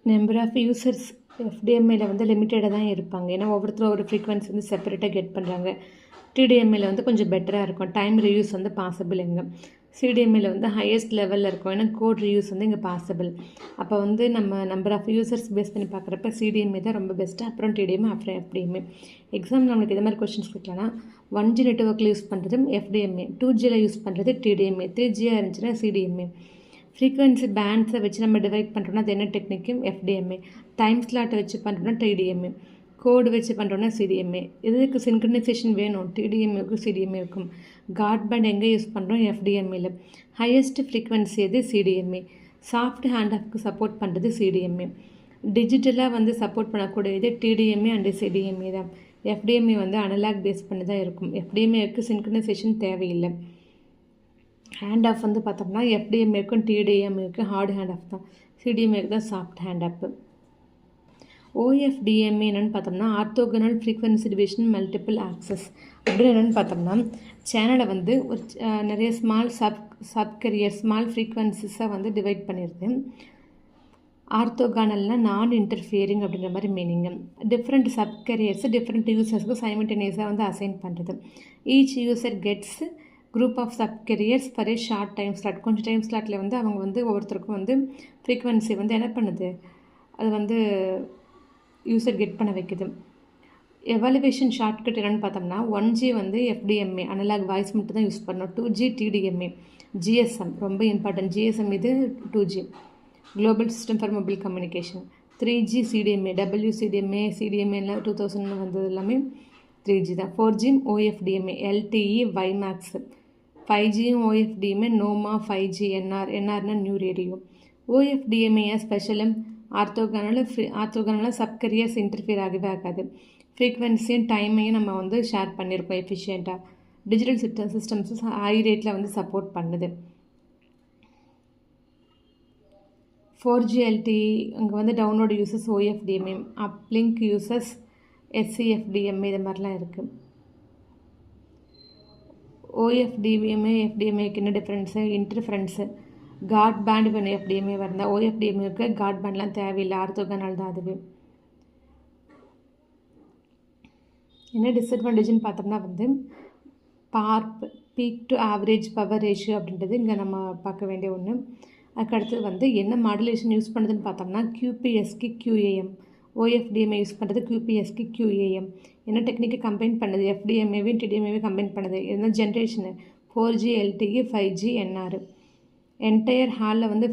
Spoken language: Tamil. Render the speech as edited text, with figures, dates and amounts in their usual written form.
நம்பர் ஆஃப் யூசர்ஸ் எஃப்டிஎம்ஐயில் வந்து லிமிட்டடாக தான் இருப்பாங்க. ஏன்னா ஒவ்வொருத்தரும் ஒரு ஃப்ரீக்வன்சி வந்து செப்பரேட்டாக கெட் பண்ணுறாங்க. டிடிஎம்ஐயில் வந்து கொஞ்சம் பெட்டராக இருக்கும். டைம் ரியூஸ் வந்து பாசிபிள் இங்கே. சிடிஎம்ஐயில் வந்து ஹையஸ்ட் லெவலில் இருக்கும். ஏன்னா கோட் ரியூஸ் வந்து இங்கே பாசிபிள். அப்போ வந்து நம்ம நம்பர் ஆஃப் யூசர்ஸ் பேஸ் பண்ணி பார்க்குறப்ப சிடிஎம்ஐ தான் ரொம்ப பெஸ்ட்டு. அப்புறம் டிடிஎம்ஐ, அப்புறம் எஃப்டிஎம்ஐ. எக்ஸாம் நம்மளுக்கு இது மாதிரி கொஸ்டின்ஸ் கேட்கலாம்னா 1G நெட்ஒர்க்கில் யூஸ் பண்ணுறது எஃப்டிஎம்ஐ, 2Gயில் யூஸ் பண்ணுறது டிடிஎம்ஐ, 3Gயாக இருந்துச்சுன்னா சிடிஎம்ஐ. ஃப்ரீக்வன்சி பேண்ட்ஸை வச்சு நம்ம டிவைட் பண்ணுறோன்னா அது என்ன டெக்னிக்கும் எஃப்டிஎம்ஐ. டைம் ஸ்லாட்டை வச்சு பண்ணுறோன்னா டிடிஎம்ஐ. கோடு வச்சு பண்ணுறோன்னா சிடிஎம்ஏ. இதுக்கு சின்க்ரனைசேஷன் வேணும், டிடிஎம்ஏக்கும் சிடிஎம்ஏக்கும். காட் பேண்ட் எங்கே யூஸ் பண்ணுறோம்? எஃப்டிஎம்ஏல. ஹையஸ்ட் ஃப்ரீக்வன்சி எது? சிடிஎம்ஏ. சாஃப்ட் ஹேண்ட் ஆஃப்க்கு சப்போர்ட் பண்ணுறது சிடிஎம்ஏ. டிஜிட்டலாக வந்து சப்போர்ட் பண்ணக்கூடியது டிடிஎம்ஏ அண்டு சிடிஎம்ஏ தான். எஃப்டிஎம்ஏ வந்து அனலாக் பேஸ் பண்ணி தான் இருக்கும். எஃப்டிஎம்ஏக்கு சின்க்ரனைசேஷன் தேவையில்லை. ஹேண்ட் ஆஃப் வந்து பார்த்தோம்னா எஃப்டிஎம்ஏக்கும் டிடிஎம்ஏக்கும் ஹார்ட் ஹேண்ட் ஆஃப் தான், சிடிஎம்ஏக்கு தான் சாஃப்ட் ஹேண்ட் ஆஃப். ஓஎஃப்டிஎம்ஏ என்னென்னு பார்த்தோம்னா orthogonal frequency division multiple access. அப்படின்னு என்னென்னு பார்த்தோம்னா சேனலை வந்து ஒரு நிறைய ஸ்மால் சப்கரியர் ஸ்மால் ஃப்ரீக்வன்சிஸாக வந்து டிவைட் பண்ணிடுது. ஆர்த்தோகானல்னால் நான் இன்டர்ஃபியரிங் அப்படின்ற மாதிரி மீனிங்கு. டிஃப்ரெண்ட் சப்கரியர்ஸ் டிஃப்ரெண்ட் யூசர்ஸ்க்கு சைமல்டேனியஸாக வந்து அசைன் பண்ணுறது. Each user gets group of subcarriers for a short time slot. கொஞ்சம் டைம் ஸ்லாட்டில் வந்து அவங்க வந்து ஒவ்வொருத்தருக்கும் வந்து ஃப்ரீக்வன்சி வந்து என்ன பண்ணுது, அது வந்து யூசர் கெட் பண்ண வைக்குது. எவாலுவேஷன் ஷார்ட்கட் என்னென்னு பார்த்தோம்னா 1G வந்து எஃப்டிஎம்ஏ அனலாக் வாய்ஸ் மட்டும் தான் யூஸ் பண்ணணும். 2G TDMA. ஜிஎஸ்எம் ரொம்ப இம்பார்ட்டன்ட். ஜிஎஸ்எம் இது 2G global system for mobile communication. 3G CDMA, WCDMA, சிடிஎம்ஏலாம் 2000 வந்தது எல்லாமே 3G தான். 4G OFDMA, LTE, WiMAX. 5G OFDMA, NOMA, 5G, என்ஆர்னா நியூ ரேடியோ. ஓஎஃப்டிஎம்ஏ ஸ்பெஷலும் ஆர்த்தோகனலாக சப்கரியர்ஸ் இன்டர்ஃபியர் ஆகவே ஆகாது. ஃப்ரீக்வன்சியும் டைமையும் நம்ம வந்து ஷேர் பண்ணியிருக்கோம் எஃபிஷியண்ட்டாக. டிஜிட்டல் சிஸ்டம்ஸ் ஹை ரேட்டில் வந்து சப்போர்ட் பண்ணுது. 4G LTE அங்கே வந்து download uses ஓஎஃப்டிஎம்ஏ, uplink uses SCFDMA, இது மாதிரிலாம் இருக்குது. ஓஎஃப்டிஎம்ஏ எஃப்டிஎம்ஏக்கு என்ன டிஃப்ரென்ஸு? இன்டர்ஃபரன்ஸு. காட் பேண்ட் வேணும் எஃப்டிஎம்ஏ வரந்தால். ஓஎஃப்டிஎம்ஏக்கு காட் பேண்ட்லாம் தேவையில்லை, ஆர்த்தோகனல் தான் அதுவே. என்ன டிஸ்அட்வான்டேஜ்னு பார்த்தோம்னா வந்து barb peak to average power ratio அப்படின்றது இங்கே நம்ம பார்க்க வேண்டிய ஒன்று. அதுக்கடுத்து வந்து என்ன மாடுலேஷன் யூஸ் பண்ணுறதுன்னு பார்த்தோம்னா QPSK QAM. ஓஎஃப்டிஎம்ஏ யூஸ் பண்ணுறது QPSK QAM. என்ன டெக்னிக்கை கம்பைன் பண்ணுது? எஃப்டிஎம்ஏவையும் டிடிஎம்ஏவையும் கம்பைன் பண்ணுது. என்ன generation? 4G LTE, 5G NR. Entire ஹாலில் வந்து